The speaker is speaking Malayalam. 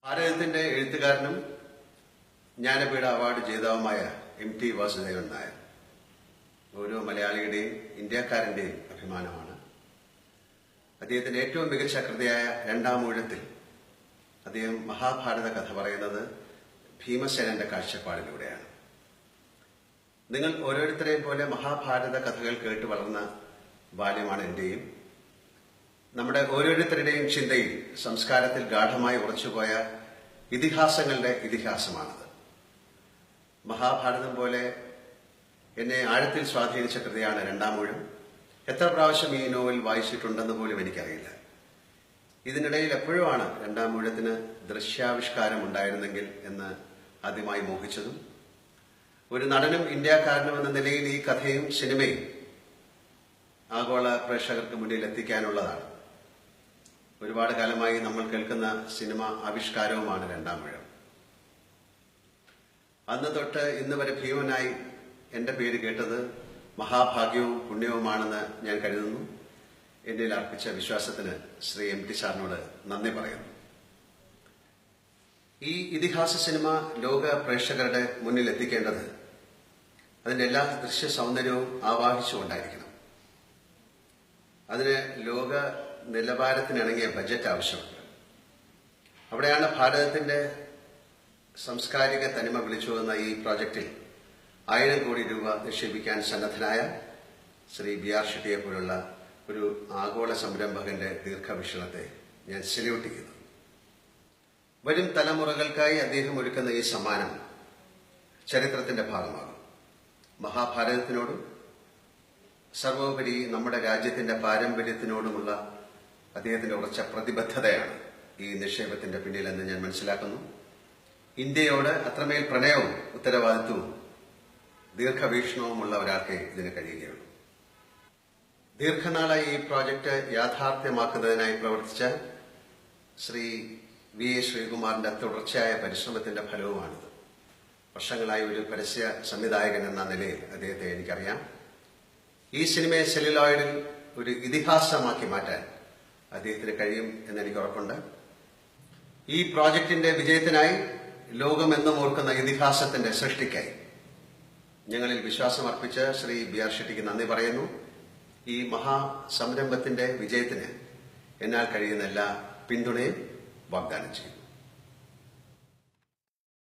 ഭാരതത്തിന്റെ എഴുത്തുകാരനും ജ്ഞാനപീഠ അവാർഡ് ജേതാവുമായ MT വാസുദേവൻ നായർ ഓരോ മലയാളിയുടെയും ഇന്ത്യക്കാരന്റെയും അഭിമാനമാണ്. അദ്ദേഹത്തിന്റെ ഏറ്റവും മികച്ച കൃതിയായ രണ്ടാം ഊഴത്തിൽ അദ്ദേഹം മഹാഭാരത കഥ പറയുന്നത് ഭീമസേനന്റെ കാഴ്ചപ്പാടിലൂടെയാണ്. നിങ്ങൾ ഓരോരുത്തരെയും പോലെ മഹാഭാരത കഥകൾ കേട്ട് വളർന്ന ബാല്യമാണ് എന്റെയും. നമ്മുടെ ഓരോരുത്തരുടെയും ചിന്തയിൽ സംസ്കാരത്തിൽ ഗാഠമായി ഉറച്ചുപോയ ഇതിഹാസങ്ങളുടെ ഇതിഹാസമാണത്. മഹാഭാരതം പോലെ എന്നെ ആഴത്തിൽ സ്വാധീനിച്ച കൃതിയാണ് രണ്ടാം ഊഴം. എത്ര പ്രാവശ്യം ഈ നോവൽ വായിച്ചിട്ടുണ്ടെന്ന് പോലും എനിക്കറിയില്ല. ഇതിനിടയിൽ എപ്പോഴുമാണ് രണ്ടാം ഊഴത്തിന് ദൃശ്യാവിഷ്കാരം ഉണ്ടായിരുന്നെങ്കിൽ എന്ന് ആദ്യമായി മോഹിച്ചതും. ഒരു നടനും ഇന്ത്യക്കാരനും എന്ന നിലയിൽ ഈ കഥയും സിനിമയും ആഗോള പ്രേക്ഷകർക്ക് മുന്നിൽ എത്തിക്കാനുള്ളതാണ്. ഒരുപാട് കാലമായി നമ്മൾ കേൾക്കുന്ന സിനിമ ആവിഷ്കാരവുമാണ് രണ്ടാം ഊഴം. അന്ന് തൊട്ട് ഇന്ന് വരെ ഭീമനായി എന്റെ പേര് കേട്ടത് മഹാഭാഗ്യവും പുണ്യവുമാണെന്ന് ഞാൻ കരുതുന്നു. എന്നിൽ അർപ്പിച്ച വിശ്വാസത്തിന് ശ്രീ MT സാറിനോട് നന്ദി പറയുന്നു. ഈ ഇതിഹാസ സിനിമ ലോക പ്രേക്ഷകരുടെ മുന്നിൽ എത്തിക്കേണ്ടത് അതിന്റെ എല്ലാ ദൃശ്യ സൗന്ദര്യവും ആവാഹിച്ചുകൊണ്ടായിരിക്കണം. അതിന് ലോക നിലവാരത്തിനിണങ്ങിയ ബജറ്റ് ആവശ്യമുണ്ട്. അവിടെയാണ് ഭാരതത്തിന്റെ സാംസ്കാരിക തനിമ വിളിച്ചുവന്ന ഈ പ്രോജക്റ്റിൽ 1000 കോടി രൂപ നിക്ഷേപിക്കാൻ സന്നദ്ധനായ ശ്രീ BR ഷെട്ടിയെ പോലുള്ള ഒരു ആഗോള സംരംഭകന്റെ ദീർഘവീക്ഷണത്തെ ഞാൻ സല്യൂട്ട് ചെയ്യുന്നു. വരും തലമുറകൾക്കായി അദ്ദേഹം ഒരുക്കുന്ന ഈ സമ്മാനം ചരിത്രത്തിന്റെ ഭാഗമാകും. മഹാഭാരതത്തിനോടും സർവോപരി നമ്മുടെ രാജ്യത്തിന്റെ പാരമ്പര്യത്തിനോടുമുള്ള അദ്ദേഹത്തിന്റെ ഉറച്ച പ്രതിബദ്ധതയാണ് ഈ നിക്ഷേപത്തിന്റെ പിന്നിലെന്ന് ഞാൻ മനസ്സിലാക്കുന്നു. ഇന്ത്യയോട് അത്രമേൽ പ്രണയവും ഉത്തരവാദിത്വവും ദീർഘവീക്ഷണവുമുള്ള ഒരാൾക്ക് ഇതിന് കഴിയുകയുള്ളൂ. ദീർഘനാളായി ഈ പ്രോജക്റ്റ് യാഥാർത്ഥ്യമാക്കുന്നതിനായി പ്രവർത്തിച്ച ശ്രീ VA ശ്രീകുമാറിന്റെ തുടർച്ചയായ പരിശ്രമത്തിന്റെ ഫലവുമാണിത്. വർഷങ്ങളായി ഒരു പരസ്യ സംവിധായകൻ എന്ന നിലയിൽ അദ്ദേഹത്തെ എനിക്കറിയാം. ഈ സിനിമയെ സെല്ലുലോയിഡിൽ ഒരു ഇതിഹാസമാക്കി മാറ്റാൻ അദ്ദേഹത്തിന് കഴിയും എന്നെനിക്ക് ഉറപ്പുണ്ട്. ഈ പ്രോജക്റ്റിന്റെ വിജയത്തിനായി ലോകമെന്നും ഓർക്കുന്ന ഇതിഹാസത്തിന്റെ സൃഷ്ടിക്കായി ഞങ്ങളിൽ വിശ്വാസം അർപ്പിച്ച ശ്രീ BR ഷെട്ടിക്ക് നന്ദി പറയുന്നു. ഈ മഹാസംരംഭത്തിന്റെ വിജയത്തിന് എന്നാൽ കഴിയുന്ന എല്ലാ പിന്തുണയും വാഗ്ദാനം ചെയ്യും.